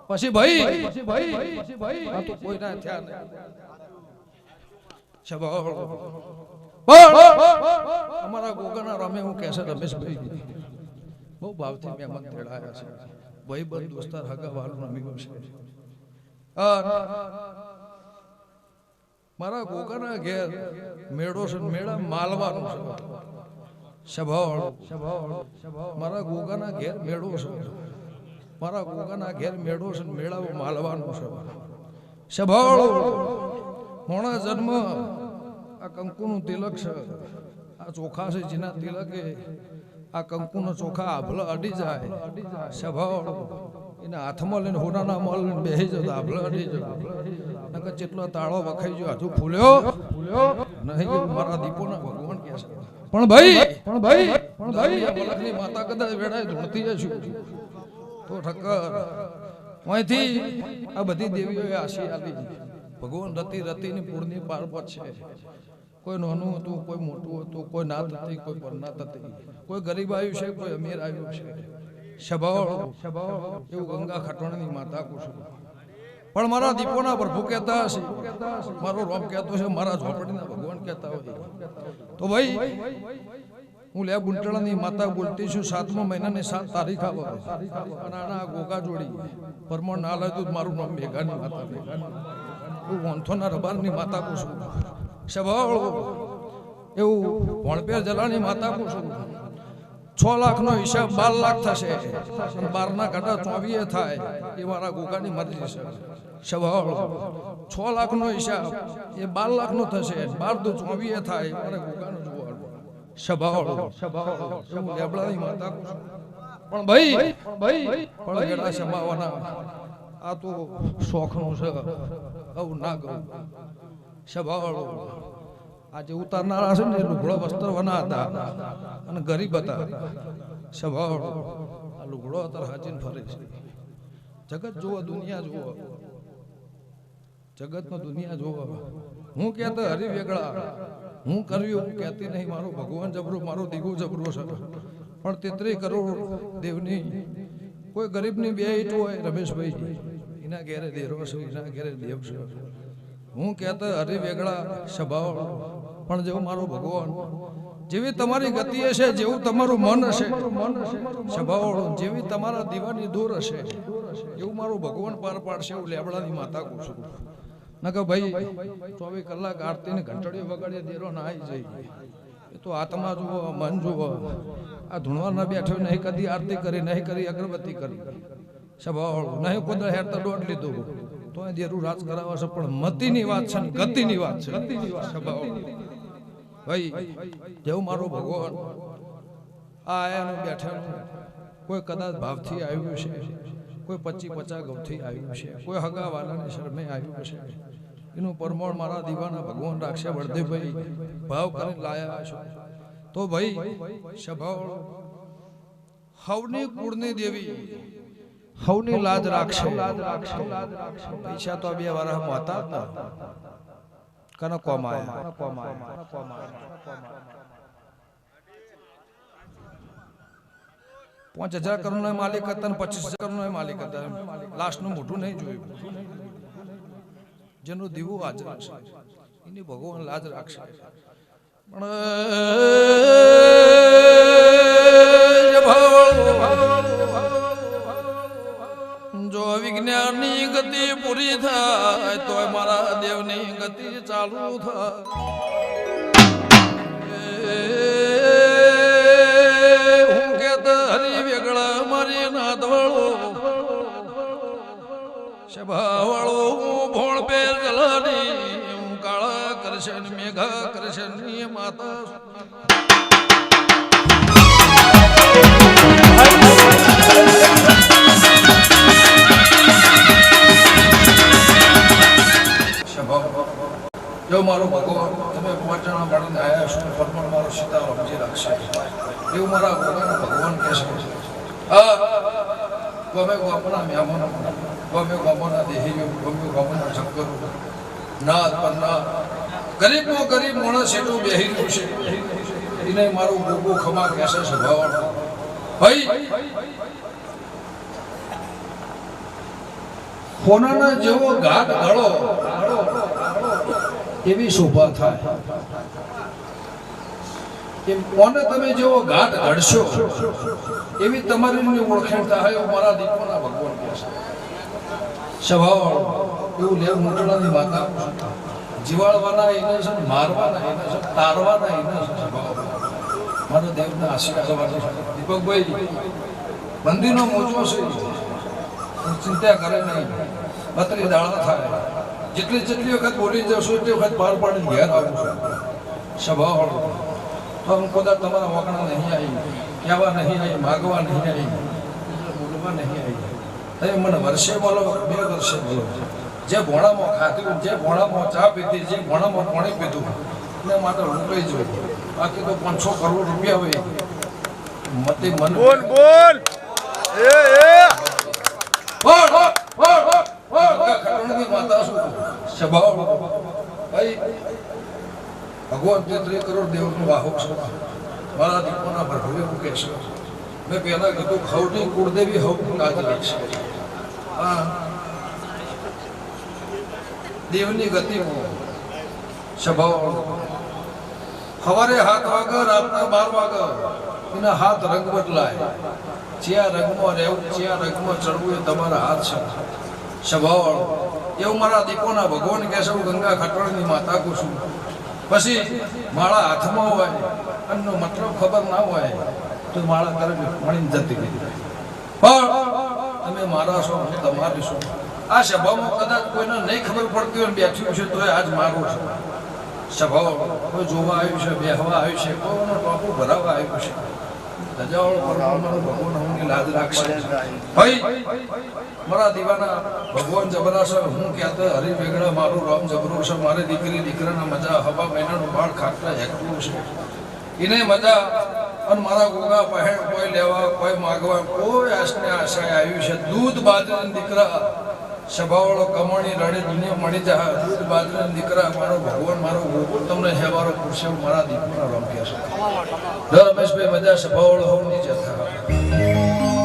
પછી ભાઈ આ તો કોઈ ના થયા નહીં અમારા ગોગાના રમે હું કહેશે રમેશભાઈ બહુ ભાવથી મહેમાન તેડાયા છે ભાઈ બંધ દોસ્તાર હગા વાળું રમ્યું છે મારા ગોગાના ઘેર મેળો છે મેળા માલવાનું છે સભાળ મારા ગોગાના ઘેર મેળો છે મારા ગોગાના ઘેર મેળો છે મેળાઓ માલવાનું છે સભાળ મોણા જન્મ આ કંકુનું તિલક છે આ ચોખા છે જેના તિલકે આ કંકુના ચોખા આભલા અડી જાય સભાળ એના હાથમાં લઈને હોનાના મોલ લઈને બેસી જતો આભલા અડી જતો નકર જેટલો તાળો વખાઈ ગયો હજુ ફૂલ્યો નહીં મારા દીપોના ભગવાન કહે છે પણ ભાઈ મલકની માતા કદાચ વેડાય ધૂણતી જશું તો ઠક્કર અહીંથી આ બધી દેવીઓએ આશી આપી ભગવાન રતિની પૂર્ણની પાર પહોંચશે કોઈ નાનું હતું કોઈ મોટું હતું કોઈ નાત હતી કોઈ પરનાત હતી કોઈ ગરીબ આવ્યું છે કોઈ અમીર આવ્યું છે સ્વભાવ એવું ગંગા ખટોણની માતા કુશું પણ મારા દીપોના પ્રભુ કહેતા હશે મારો રોમ કહેતો છે મારા ઝોપડીના ભગવાન કહેતા હોય તો ભાઈ હું લે ગુંટળાની માતા બોલતી છું 7મા મહિનાની 7 તારીખ આવે અને આના ગોગા જોડી પરમણ ના લાગ્યું મારું નામ મેઘાની માતા હું વંથોના રબારની માતા કુશું સ્વભાવ એવું ભણપેર જલાની માતા કુશું 6 લાખનો હિસાબ 12 લાખ થશે 12 ના ઘટા 24 થાય એ મારા ગોગાની મરજી છે સ્વભાવ 6 લાખનો હિસાબ એ 12 લાખનો થશે 12 તો 24 થાય મારા ગોગાનો જોવાનું સ્વભાવ એવું લેબડાની માતા કુશું પણ ભાઈ પણ ગડા સમાવાના આ તો શોખનું છે આવું ના કહું સ્વભાવ આજે ઉતારનારા છે ને લુગડો વસ્ત્રવાના હતા અને ગરીબ હતા સ્વભાવ આ લુગડો અત્યારે હાજીને ફરે છે જગત જુઓ દુનિયા જુઓ જગતનો દુનિયા જુઓ હું કહેતો હરી વેગળા હું કર્યું હું કહેતી નહીં મારો ભગવાન જબરું મારો દીગો જબરો છે પણ 33 કરોડ દેવની કોઈ ગરીબની બે ઈટ હોય રમેશભાઈ એના ઘેરે દેરો છે એના ઘેરે દેવ છે હું કહેતો હરી વેગળા સ્વભાવ પણ જેવું મારો ભગવાન જેવી તમારી ગતિ હશે જેવું તમારું મન હશે સ્વભાવ જેવી તમારા દીવાની દૂર હશે એવું મારું ભગવાન પાર પાડશે એવું લેબડાની માતા કહું છું નકર ભાઈ 24 કલાક આરતી ને ઘંટડીઓ વગાડે દેરો ના આવી જાય એ તો આત્મા જુઓ મન જુઓ આ ધૂણવા ના બેઠો નહીં કદી આરતી કરી નહીં કરી અગરબત્તી કરી સ્વભાવ નહીં કોઈ હેરતા દોડ લીધું તો એ દેરું રાજ કરાવવા છે પણ મતિની વાત છે ગતિની વાત છે સ્વભાવ ભાઈ જેવું મારો ભગવાન આ આયાનું બેઠાનું કોઈ કદાચ ભાવથી આવ્યું છે કોઈ 25-50 ગૌથી આવ્યું છે કોઈ હગા વાલાને શરમે આવ્યું છે એનું પરમોણ મારા દીવાના ભગવાન રાખશે વળદેભાઈ ભાવ કરીને લાયા છો તો ભાઈ સ્વભાવ હવની કુળની દેવી હવની લાજ રાખશે પૈસા તો 2 વાર હતા જ ના કનો કોમાયા 5000 કરોડનો માલિક હતા ને 25,000 કરોડનો માલિક હતા લાસ્ટ નું મોઢું નહીં જોયું જેનું દીવું હાજર છે એની ભગવાન લાજ રાખશે પણ જો વિજ્ઞાનની ગતિ પૂરી થાય તો મારા દેવની ગતિ ચાલુ થાય હું કેતો હરી વેગળા મારી નાદવાળો સભાવાળો ભોળ પેર જલાની હું કાળા કરશન મેઘા કરશન માતા જો મારો ભગવાન તમે પહોંચણા મળીને આવ્યા છો પરમણ મારો સીતા રમજી રાખશે એવું મારા ભગવાન કહે છે ગમે ગોપના મહેમાનો ગમે ગોપના દેહીઓ ગમે ગોપના શંકરો નાથ પન્ના ગરીબનો ગરીબ માણસ એટલું બેહી રહ્યું છે એને મારું ગોગો ખમા કહેશે સ્વભાવ ભાઈ કોનાના જેવો ઘાટ ગળો એવી શોભા થાય એમ કોને તમે જેવો ઘાટ ઘડશો એવી તમારી ઓળખાણ થાય એવું મારા દીપોના ભગવાન કહે છે સ્વભાવ એવું લેવ મોટલાની માતા જીવાળવાના એને છે મારવાના એને છે તારવાના એને છે સ્વભાવ મારો દેવના આશીર્વાદ દીપકભાઈ મંદિરનો મોજો છે ચિંતા કરે નહીં બત્રી દાડા થાય જેટલી વખત બોલી જશો એટલી વખત પાર પાડીને ઘેર આવું છું સ્વભાવ તો હું કદાચ તમારા વગણા નહીં આવી કહેવા નહીં આવી માગવા નહીં આવી બોલવા નહીં આવી તમે મને વર્ષે બોલો 2 વર્ષે બોલો જે ભોણામાં ખાધું જે ભોણામાં ચા પીધી જે ભોણામાં પાણી પીધું એને માટે હું કહી જોઉં બાકી તો 500 કરોડ રૂપિયા હોય મતે મન બોલ બોલ ભગવાન 3 કરોડ દેવનો વાહક છે મારા દીપોના ભરભવે મૂકે છે મેં પહેલા કીધું ખવની કુળદેવી હવની કાજ રાખશે દેવની ગતિ સ્વભાવ સવારે 7 વાગે રાતના 12 વાગે એના હાથ રંગ બદલાય જ્યાં રંગમાં રહેવું જ્યાં રંગમાં ચડવું એ તમારા હાથ છે સ્વભાવ એવું મારા દીપોના ભગવાન કહે છે હું ગંગા ખટોળની માતા કહું છું પછી માળા હાથમાં હોય એનો મતલબ ખબર ના હોય તો માળા તરફ મળીને જતી રહી પણ તમે મારા છો હું તમારી છું આ સભામાં કદાચ કોઈને નહીં ખબર પડતી હોય બેઠ્યું છે તો આજ મારું છે સ્વભાવ કોઈ જોવા આવ્યું છે બેહવા આવ્યું છે કોઈનો ટોપો ભરાવવા આવ્યું છે રજાઓળ પરમાત્માનો ભગવાન હું લાજ રાખશે ભાઈ મારા દીવાના ભગવાન જબરા છે હું કહેતો હરિ વેગડા મારું રામ જબરો છે મારી દીકરાના મજા હવા મહિનાનું બાળ ખાટલા હેકવું છે એને મજા અને મારા ગોગા પહેણ કોઈ લેવા કોઈ માગવા કોઈ આશને આશાએ આવ્યું છે દૂધ બાજરાના દીકરા સભાવાળો કમાણી રડે દુનિયા મળી જાય દૂધ બાજરાના દીકરા મારો ભગવાન મારો ગોગો તમને હેવારો પૂછે મારા દીકરા રામ કહે છે રમેશભાઈ મજા સભાવાળો હોવ નીચે થાય